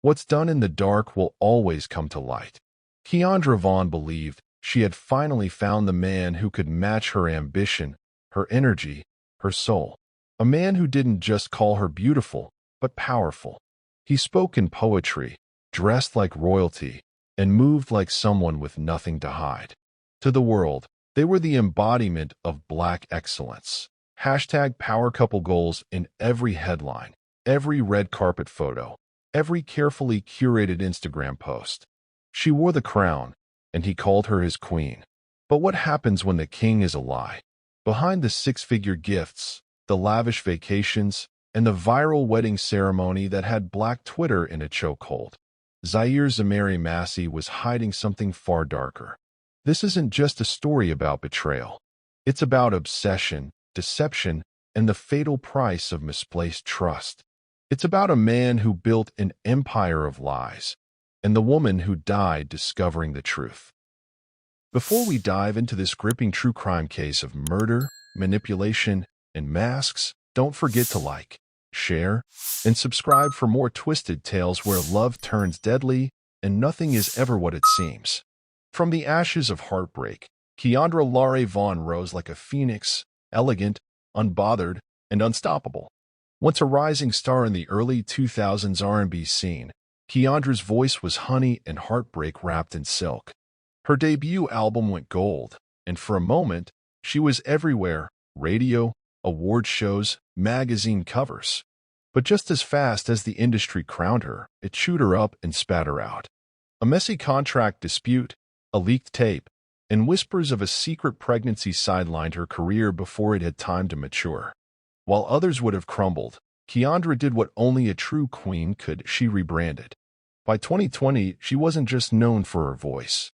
What's done in the dark will always come to light. Keondra Vaughn believed she had finally found the man who could match her ambition, her energy, her soul. A man who didn't just call her beautiful, but powerful. He spoke in poetry, dressed like royalty, and moved like someone with nothing to hide. To the world, they were the embodiment of Black excellence. Hashtag power couple goals in every headline, every red carpet photo, every carefully curated Instagram post. She wore the crown, and he called her his queen. But what happens when the king is a lie? Behind the six-figure gifts, the lavish vacations, and the viral wedding ceremony that had Black Twitter in a chokehold, Zahir Massey was hiding something far darker. This isn't just a story about betrayal. It's about obsession, deception, and the fatal price of misplaced trust. It's about a man who built an empire of lies, and the woman who died discovering the truth. Before we dive into this gripping true crime case of murder, manipulation, and masks, don't forget to like, share, and subscribe for more twisted tales where love turns deadly and nothing is ever what it seems. From the ashes of heartbreak, Keondra La'Ray Vaughn rose like a phoenix, elegant, unbothered, and unstoppable. Once a rising star in the early 2000s R&B scene, Keondra's voice was honey and heartbreak wrapped in silk. Her debut album went gold, and for a moment, she was everywhere: radio, award shows, magazine covers. But just as fast as the industry crowned her, it chewed her up and spat her out. A messy contract dispute, a leaked tape, and whispers of a secret pregnancy sidelined her career before it had time to mature. While others would have crumbled, Keondra did what only a true queen could. She rebranded. By 2020, she wasn't just known for her voice.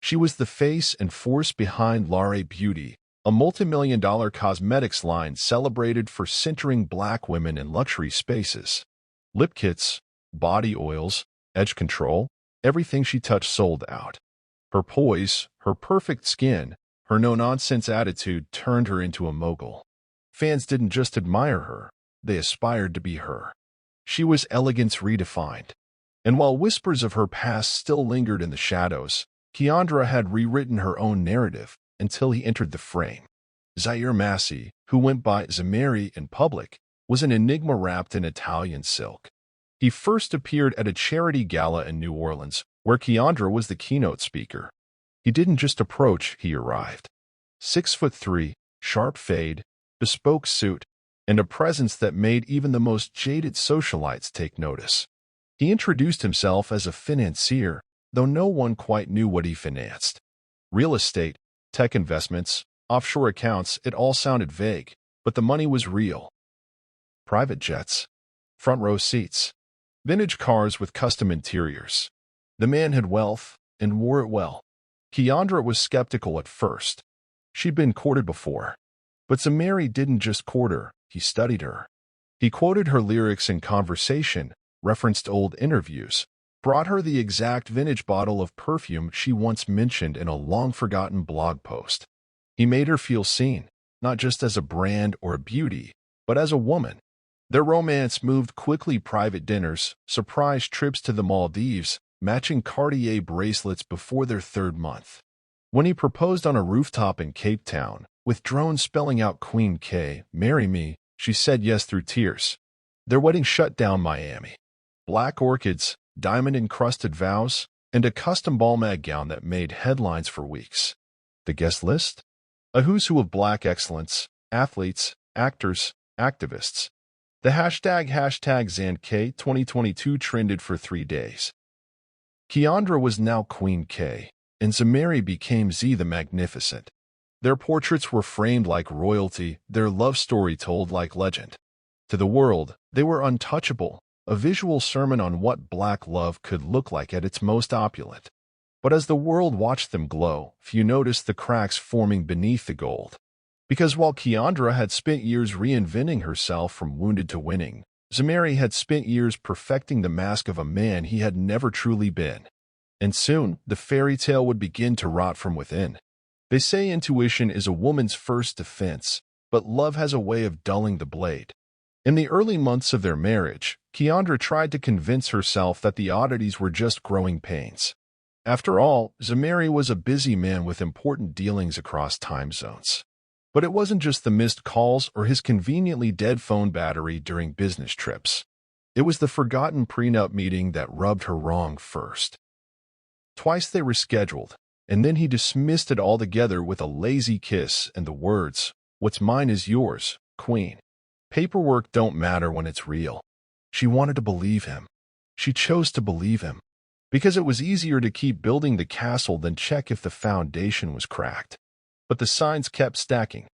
She was the face and force behind La'Ray Beauty, a multi-million-dollar cosmetics line celebrated for centering Black women in luxury spaces. Lip kits, body oils, edge control, everything she touched sold out. Her poise, her perfect skin, her no-nonsense attitude turned her into a mogul. Fans didn't just admire her, they aspired to be her. She was elegance redefined. And while whispers of her past still lingered in the shadows, Keondra had rewritten her own narrative until he entered the frame. Zahir Massey, who went by Zamari in public, was an enigma wrapped in Italian silk. He first appeared at a charity gala in New Orleans, where Keondra was the keynote speaker. He didn't just approach, he arrived. 6'3", sharp fade, bespoke suit, and a presence that made even the most jaded socialites take notice. He introduced himself as a financier, though no one quite knew what he financed. Real estate, tech investments, offshore accounts, it all sounded vague, but the money was real. Private jets, front row seats, vintage cars with custom interiors. The man had wealth and wore it well. Keondra was skeptical at first. She'd been courted before. But Zamari didn't just court her, he studied her. He quoted her lyrics in conversation, referenced old interviews, brought her the exact vintage bottle of perfume she once mentioned in a long-forgotten blog post. He made her feel seen, not just as a brand or a beauty, but as a woman. Their romance moved quickly: private dinners, surprise trips to the Maldives, matching Cartier bracelets before their third month. When he proposed on a rooftop in Cape Town, with drones spelling out Queen K, "Marry me," she said yes through tears. Their wedding shut down Miami. Black orchids, diamond-encrusted vows, and a custom ball mag gown that made headlines for weeks. The guest list? A who's who of Black excellence: athletes, actors, activists. The hashtag #ZanK 2022 trended for 3 days. Keondra was now Queen K, and Zamari became Z the Magnificent. Their portraits were framed like royalty, their love story told like legend. To the world, they were untouchable, a visual sermon on what Black love could look like at its most opulent. But as the world watched them glow, few noticed the cracks forming beneath the gold. Because while Keondra had spent years reinventing herself from wounded to winning, Zamari had spent years perfecting the mask of a man he had never truly been. And soon, the fairy tale would begin to rot from within. They say intuition is a woman's first defense, but love has a way of dulling the blade. In the early months of their marriage, Keondra tried to convince herself that the oddities were just growing pains. After all, Zamari was a busy man with important dealings across time zones. But it wasn't just the missed calls or his conveniently dead phone battery during business trips. It was the forgotten prenup meeting that rubbed her wrong first. Twice they rescheduled, and then he dismissed it altogether with a lazy kiss and the words, "What's mine is yours, Queen." Paperwork don't matter when it's real. She wanted to believe him. She chose to believe him, because it was easier to keep building the castle than check if the foundation was cracked. But the signs kept stacking.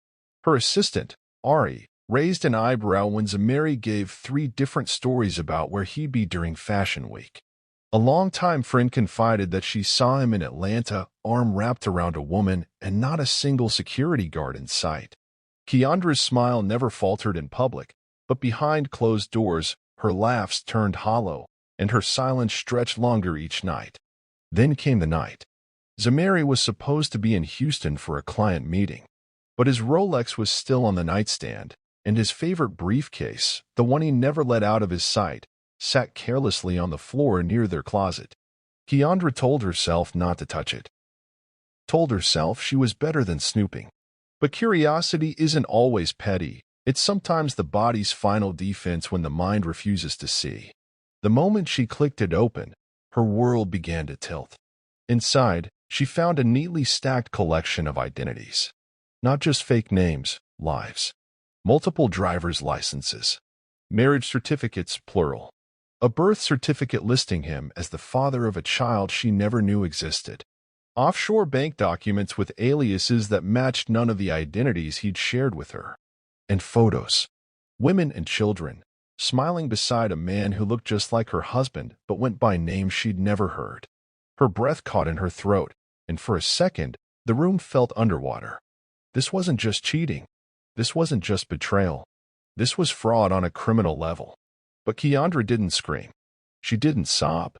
Her assistant, Ari, raised an eyebrow when Zamari gave 3 different stories about where he'd be during Fashion Week. A longtime friend confided that she saw him in Atlanta, arm wrapped around a woman, and not a single security guard in sight. Keondra's smile never faltered in public, but behind closed doors, her laughs turned hollow, and her silence stretched longer each night. Then came the night. Zamari was supposed to be in Houston for a client meeting, but his Rolex was still on the nightstand, and his favorite briefcase, the one he never let out of his sight, sat carelessly on the floor near their closet. Keondra told herself not to touch it. Told herself she was better than snooping. But curiosity isn't always petty. It's sometimes the body's final defense when the mind refuses to see. The moment she clicked it open, her world began to tilt. Inside, she found a neatly stacked collection of identities. Not just fake names, lives. Multiple driver's licenses. Marriage certificates, plural. A birth certificate listing him as the father of a child she never knew existed. Offshore bank documents with aliases that matched none of the identities he'd shared with her. And photos. Women and children, smiling beside a man who looked just like her husband but went by names she'd never heard. Her breath caught in her throat, and for a second, the room felt underwater. This wasn't just cheating. This wasn't just betrayal. This was fraud on a criminal level. But Keondra didn't scream. She didn't sob.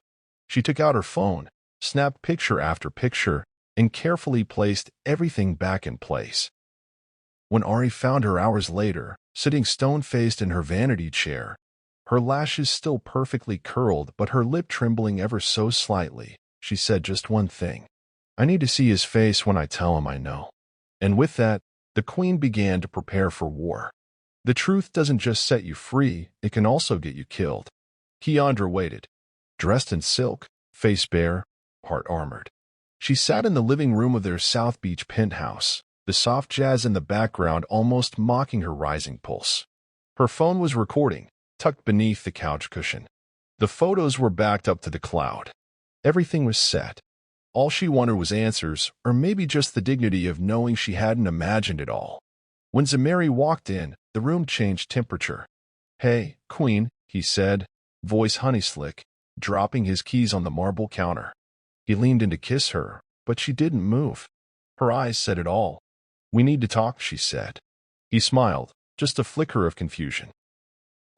She took out her phone, snapped picture after picture, and carefully placed everything back in place. When Ari found her hours later, sitting stone-faced in her vanity chair, her lashes still perfectly curled but her lip trembling ever so slightly, she said just one thing. "I need to see his face when I tell him I know." And with that, the Queen began to prepare for war. The truth doesn't just set you free, it can also get you killed. Keondra waited, dressed in silk, face bare, heart armored. She sat in the living room of their South Beach penthouse, the soft jazz in the background almost mocking her rising pulse. Her phone was recording, tucked beneath the couch cushion. The photos were backed up to the cloud. Everything was set. All she wanted was answers, or maybe just the dignity of knowing she hadn't imagined it all. When Zamari walked in, the room changed temperature. "Hey, Queen," he said, voice honey-slick, dropping his keys on the marble counter. He leaned in to kiss her, but she didn't move. Her eyes said it all. "We need to talk," she said. He smiled, just a flicker of confusion.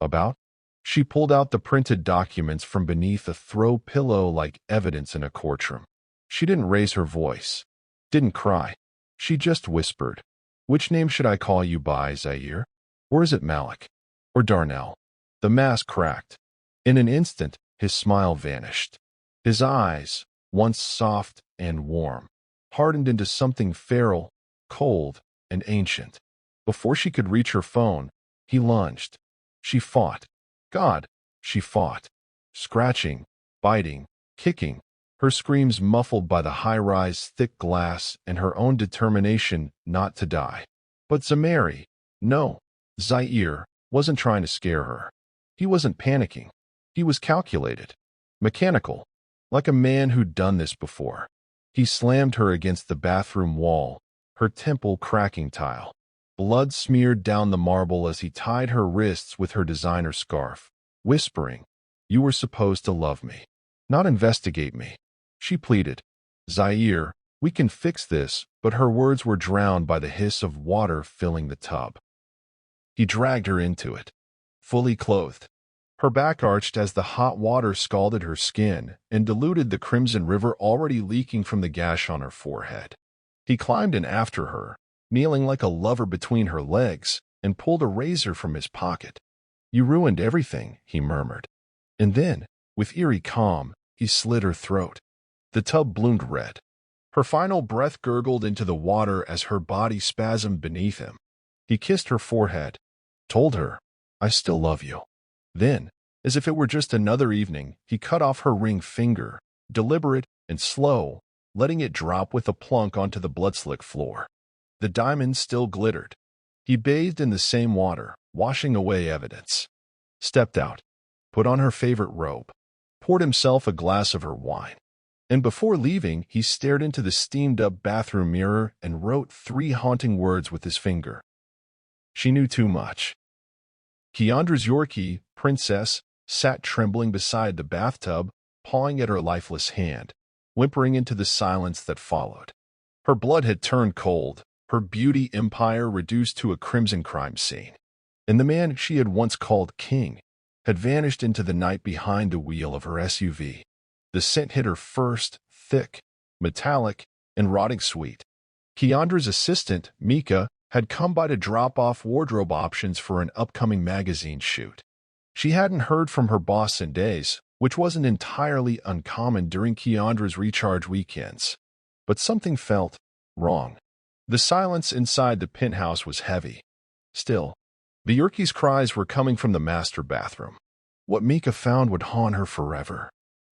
"About?" She pulled out the printed documents from beneath a throw pillow like evidence in a courtroom. She didn't raise her voice, didn't cry. She just whispered, "Which name should I call you by, Zaire? Or is it Malik? Or Darnell?" The mask cracked. In an instant, his smile vanished. His eyes, once soft and warm, hardened into something feral, cold, and ancient. Before she could reach her phone, he lunged. She fought. God, she fought. Scratching, biting, kicking, her screams muffled by the high-rise thick glass and her own determination not to die. But Zamari, no, Zaire, wasn't trying to scare her. He wasn't panicking. He was calculated, mechanical, like a man who'd done this before. He slammed her against the bathroom wall, her temple cracking tile. Blood smeared down the marble as he tied her wrists with her designer scarf, whispering, "You were supposed to love me, not investigate me." She pleaded, "Zaire, we can fix this," but her words were drowned by the hiss of water filling the tub. He dragged her into it, fully clothed. Her back arched as the hot water scalded her skin and diluted the crimson river already leaking from the gash on her forehead. He climbed in after her, kneeling like a lover between her legs, and pulled a razor from his pocket. You ruined everything, he murmured. And then, with eerie calm, he slit her throat. The tub bloomed red. Her final breath gurgled into the water as her body spasmed beneath him. He kissed her forehead, told her, "I still love you." Then, as if it were just another evening, he cut off her ring finger, deliberate and slow, letting it drop with a plunk onto the blood-slick floor. The diamond still glittered. He bathed in the same water, washing away evidence. Stepped out, put on her favorite robe, poured himself a glass of her wine. And before leaving, he stared into the steamed-up bathroom mirror and wrote 3 haunting words with his finger. She knew too much. Keondra's Yorkie, Princess, sat trembling beside the bathtub, pawing at her lifeless hand, whimpering into the silence that followed. Her blood had turned cold, her beauty empire reduced to a crimson crime scene. And the man she had once called king had vanished into the night behind the wheel of her SUV. The scent hit her first, thick, metallic, and rotting sweet. Keondra's assistant, Mika, had come by to drop off wardrobe options for an upcoming magazine shoot. She hadn't heard from her boss in days, which wasn't entirely uncommon during Keondra's recharge weekends. But something felt wrong. The silence inside the penthouse was heavy. Still, the Yorkie's cries were coming from the master bathroom. What Mika found would haunt her forever.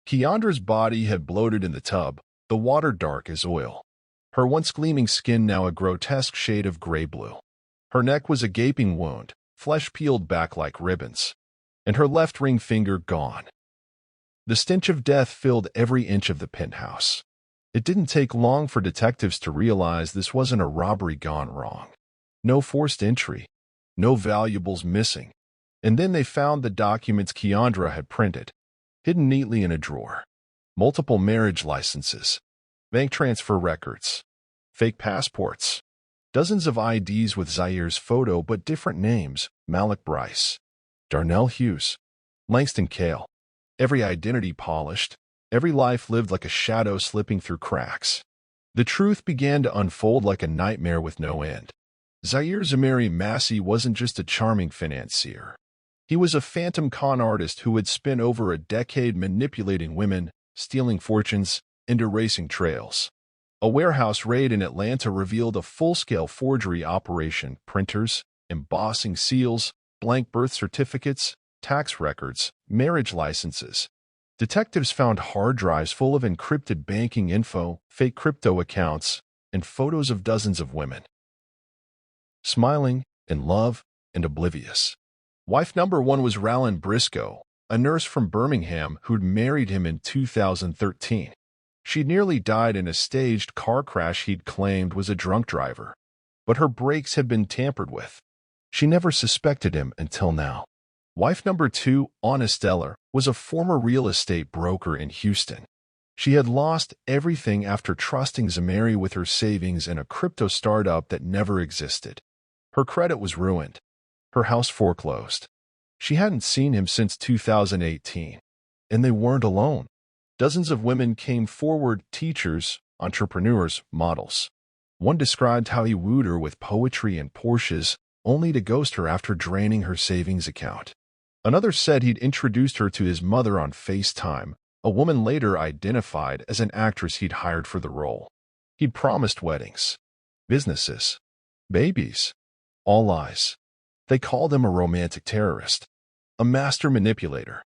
Keondra's body had bloated in the tub, the water dark as oil. Her once gleaming skin now a grotesque shade of gray-blue. Her neck was a gaping wound, flesh peeled back like ribbons. And her left ring finger gone. The stench of death filled every inch of the penthouse. It didn't take long for detectives to realize this wasn't a robbery gone wrong. No forced entry. No valuables missing. And then they found the documents Keondra had printed, hidden neatly in a drawer. Multiple marriage licenses, bank transfer records, fake passports, dozens of IDs with Zaire's photo but different names: Malik Bryce, Darnell Hughes, Langston Kale. Every identity polished, every life lived like a shadow slipping through cracks. The truth began to unfold like a nightmare with no end. Zaire Zamiri Massey wasn't just a charming financier. He was a phantom con artist who had spent over a decade manipulating women, stealing fortunes, and erasing trails. A warehouse raid in Atlanta revealed a full-scale forgery operation: printers, embossing seals, blank birth certificates, tax records, marriage licenses. Detectives found hard drives full of encrypted banking info, fake crypto accounts, and photos of dozens of women. Smiling, in love, and oblivious. Wife number 1 was Rowland Briscoe, a nurse from Birmingham who'd married him in 2013. She'd nearly died in a staged car crash he'd claimed was a drunk driver. But her brakes had been tampered with. She never suspected him until now. Wife number 2, Anna Steller, was a former real estate broker in Houston. She had lost everything after trusting Zamiri with her savings in a crypto startup that never existed. Her credit was ruined. Her house foreclosed. She hadn't seen him since 2018. And they weren't alone. Dozens of women came forward: teachers, entrepreneurs, models. One described how he wooed her with poetry and Porsches, only to ghost her after draining her savings account. Another said he'd introduced her to his mother on FaceTime, a woman later identified as an actress he'd hired for the role. He'd promised weddings, businesses, babies. All lies. They called him a romantic terrorist, a master manipulator,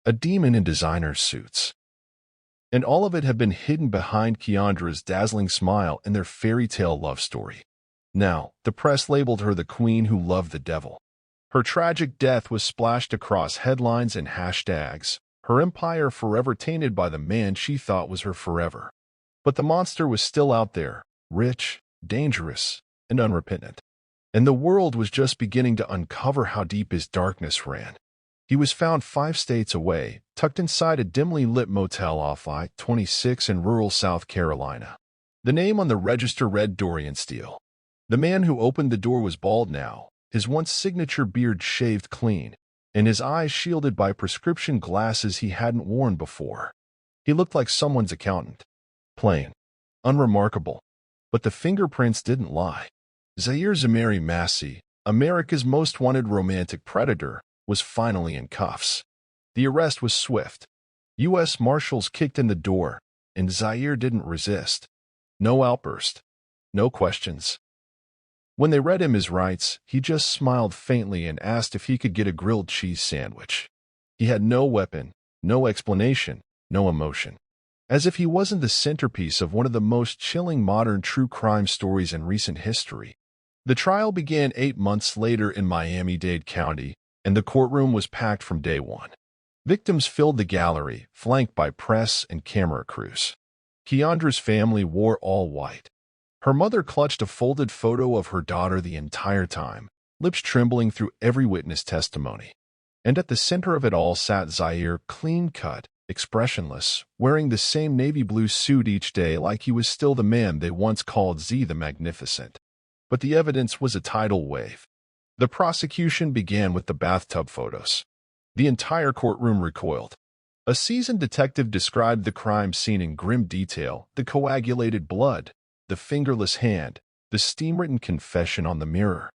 a demon in designer suits. And all of it had been hidden behind Keondra's dazzling smile and their fairy tale love story. Now, the press labeled her the queen who loved the devil. Her tragic death was splashed across headlines and hashtags, her empire forever tainted by the man she thought was her forever. But the monster was still out there, rich, dangerous, and unrepentant. And the world was just beginning to uncover how deep his darkness ran. He was found 5 states away, tucked inside a dimly lit motel off I-26 in rural South Carolina. The name on the register read Dorian Steele. The man who opened the door was bald now, his once signature beard shaved clean, and his eyes shielded by prescription glasses he hadn't worn before. He looked like someone's accountant. Plain. Unremarkable. But the fingerprints didn't lie. Zaire Zamiri Massey, America's most wanted romantic predator, was finally in cuffs. The arrest was swift. U.S. Marshals kicked in the door, and Zaire didn't resist. No outburst. No questions. When they read him his rights, he just smiled faintly and asked if he could get a grilled cheese sandwich. He had no weapon, no explanation, no emotion. As if he wasn't the centerpiece of one of the most chilling modern true crime stories in recent history. The trial began 8 months later in Miami-Dade County, and the courtroom was packed from day one. Victims filled the gallery, flanked by press and camera crews. Keondra's family wore all white. Her mother clutched a folded photo of her daughter the entire time, lips trembling through every witness testimony. And at the center of it all sat Zaire, clean-cut, expressionless, wearing the same navy blue suit each day like he was still the man they once called Z the Magnificent. But the evidence was a tidal wave. The prosecution began with the bathtub photos. The entire courtroom recoiled. A seasoned detective described the crime scene in grim detail: the coagulated blood, the fingerless hand, the steam-written confession on the mirror.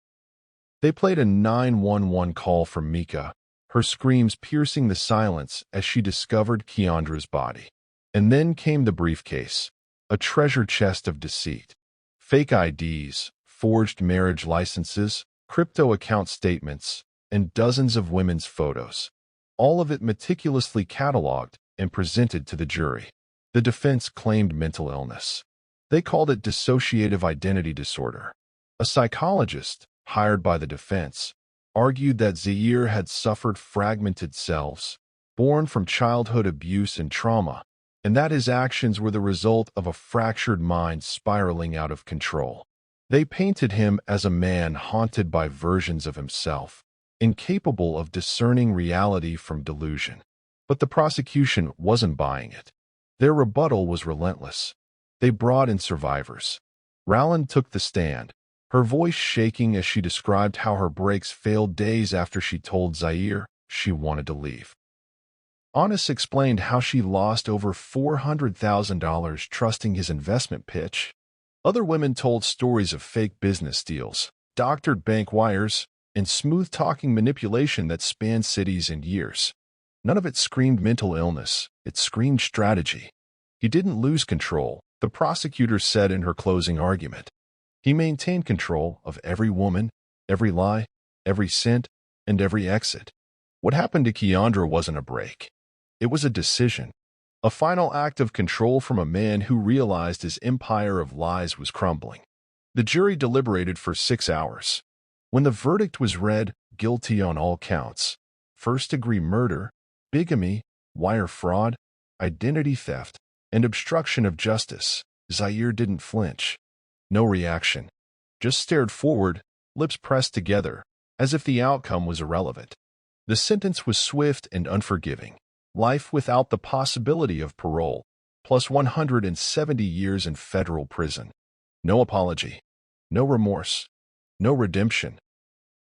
They played a 911 call from Mika, her screams piercing the silence as she discovered Keondra's body. And then came the briefcase, a treasure chest of deceit. Fake IDs, forged marriage licenses, crypto account statements, and dozens of women's photos. All of it meticulously cataloged and presented to the jury. The defense claimed mental illness. They called it dissociative identity disorder. A psychologist, hired by the defense, argued that Zaire had suffered fragmented selves, born from childhood abuse and trauma, and that his actions were the result of a fractured mind spiraling out of control. They painted him as a man haunted by versions of himself, incapable of discerning reality from delusion. But the prosecution wasn't buying it. Their rebuttal was relentless. They brought in survivors. Rowland took the stand, her voice shaking as she described how her brakes failed days after she told Zaire she wanted to leave. Honest explained how she lost over $400,000 trusting his investment pitch. Other women told stories of fake business deals, doctored bank wires, and smooth-talking manipulation that spanned cities and years. None of it screamed mental illness. It screamed strategy. He didn't lose control, the prosecutor said in her closing argument. He maintained control of every woman, every lie, every scent, and every exit. What happened to Keondra wasn't a break. It was a decision, a final act of control from a man who realized his empire of lies was crumbling. The jury deliberated for 6 hours. When the verdict was read, guilty on all counts: first-degree murder, bigamy, wire fraud, identity theft, and obstruction of justice, Zaire didn't flinch. No reaction. Just stared forward, lips pressed together, as if the outcome was irrelevant. The sentence was swift and unforgiving. Life without the possibility of parole, plus 170 years in federal prison. No apology. No remorse. No redemption.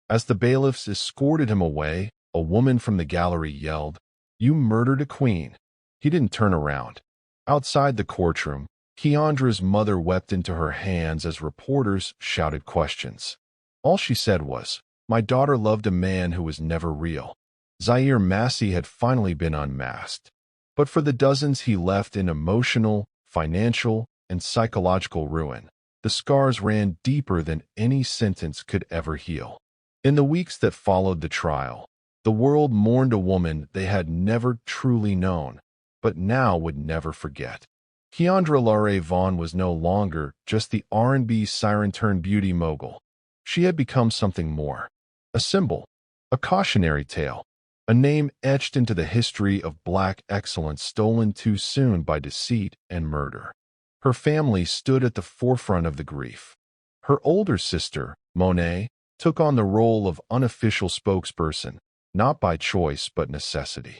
As the bailiffs escorted him away, a woman from the gallery yelled, "You murdered a queen." He didn't turn around. Outside the courtroom, Keondra's mother wept into her hands as reporters shouted questions. All she said was, "My daughter loved a man who was never real." Zaire Massey had finally been unmasked. But for the dozens he left in emotional, financial, and psychological ruin, the scars ran deeper than any sentence could ever heal. In the weeks that followed the trial, the world mourned a woman they had never truly known, but now would never forget. Keondra La'Ray Vaughn was no longer just the R&B siren-turned-beauty mogul. She had become something more. A symbol, a cautionary tale, a name etched into the history of Black excellence stolen too soon by deceit and murder. Her family stood at the forefront of the grief. Her older sister, Monet, took on the role of unofficial spokesperson, not by choice but necessity.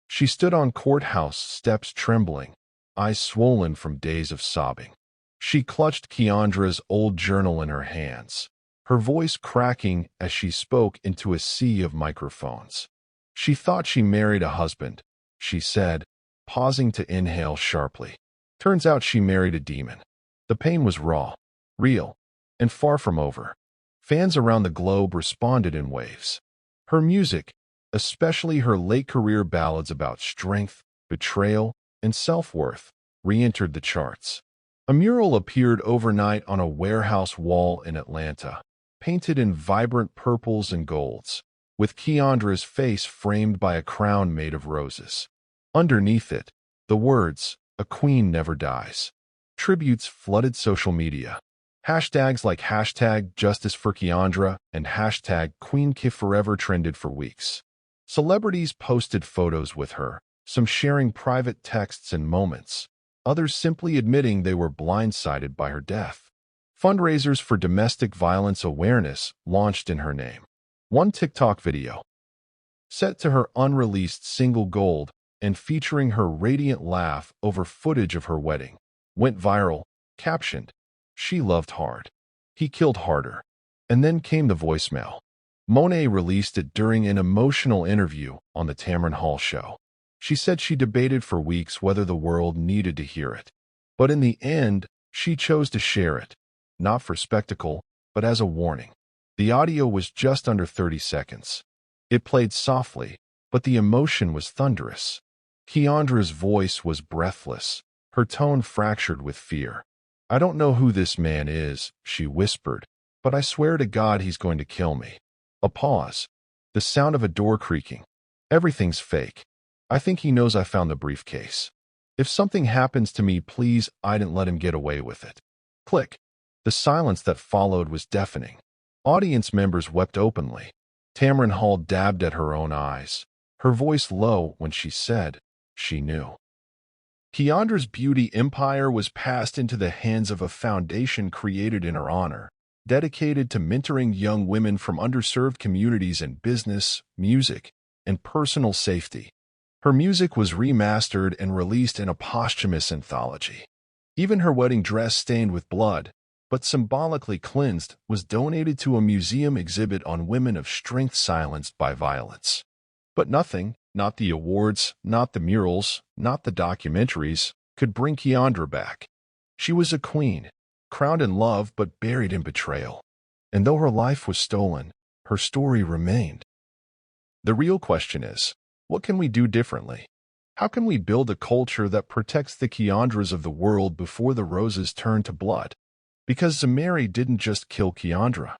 She stood on courthouse steps trembling, eyes swollen from days of sobbing. She clutched Keondra's old journal in her hands, her voice cracking as she spoke into a sea of microphones. She thought she married a husband, she said, pausing to inhale sharply. Turns out she married a demon. The pain was raw, real, and far from over. Fans around the globe responded in waves. Her music, especially her late-career ballads about strength, betrayal, and self-worth, re-entered the charts. A mural appeared overnight on a warehouse wall in Atlanta, painted in vibrant purples and golds, with Keondra's face framed by a crown made of roses. Underneath it, the words, "A queen never dies." Tributes flooded social media. Hashtags like hashtag Justice for Keondra and hashtag Queen K Forever trended for weeks. Celebrities posted photos with her, some sharing private texts and moments, others simply admitting they were blindsided by her death. Fundraisers for domestic violence awareness launched in her name. One TikTok video, set to her unreleased single Gold and featuring her radiant laugh over footage of her wedding, went viral, captioned, "She loved hard. He killed harder." And then came the voicemail. Monet released it during an emotional interview on the Tamron Hall show. She said she debated for weeks whether the world needed to hear it. But in the end, she chose to share it, not for spectacle, but as a warning. The audio was just under 30 seconds. It played softly, but the emotion was thunderous. Keondra's voice was breathless, her tone fractured with fear. "I don't know who this man is," she whispered, "but I swear to God he's going to kill me." A pause. The sound of a door creaking. "Everything's fake. I think he knows I found the briefcase. If something happens to me, please, I didn't let him get away with it." Click. The silence that followed was deafening. Audience members wept openly. Tamron Hall dabbed at her own eyes, her voice low when she said, she knew. Keondra's beauty empire was passed into the hands of a foundation created in her honor, dedicated to mentoring young women from underserved communities in business, music, and personal safety. Her music was remastered and released in a posthumous anthology. Even her wedding dress stained with blood, but symbolically cleansed, was donated to a museum exhibit on women of strength silenced by violence. But nothing, not the awards, not the murals, not the documentaries, could bring Keondra back. She was a queen, crowned in love but buried in betrayal. And though her life was stolen, her story remained. The real question is, what can we do differently? How can we build a culture that protects the Keondras of the world before the roses turn to blood? Because Zamari didn't just kill Keondra.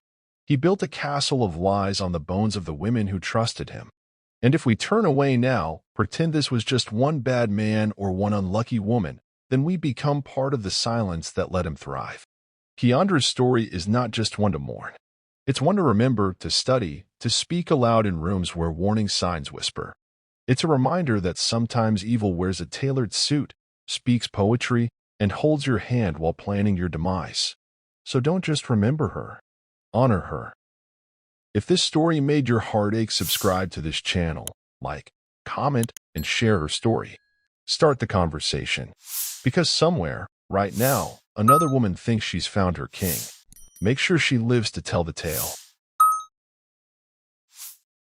He built a castle of lies on the bones of the women who trusted him. And if we turn away now, pretend this was just one bad man or one unlucky woman, then we become part of the silence that let him thrive. Keondra's story is not just one to mourn. It's one to remember, to study, to speak aloud in rooms where warning signs whisper. It's a reminder that sometimes evil wears a tailored suit, speaks poetry, and holds your hand while planning your demise. So don't just remember her, honor her. If this story made your heart ache, subscribe to this channel, like, comment, and share her story. Start the conversation. Because somewhere, right now, another woman thinks she's found her king. Make sure she lives to tell the tale.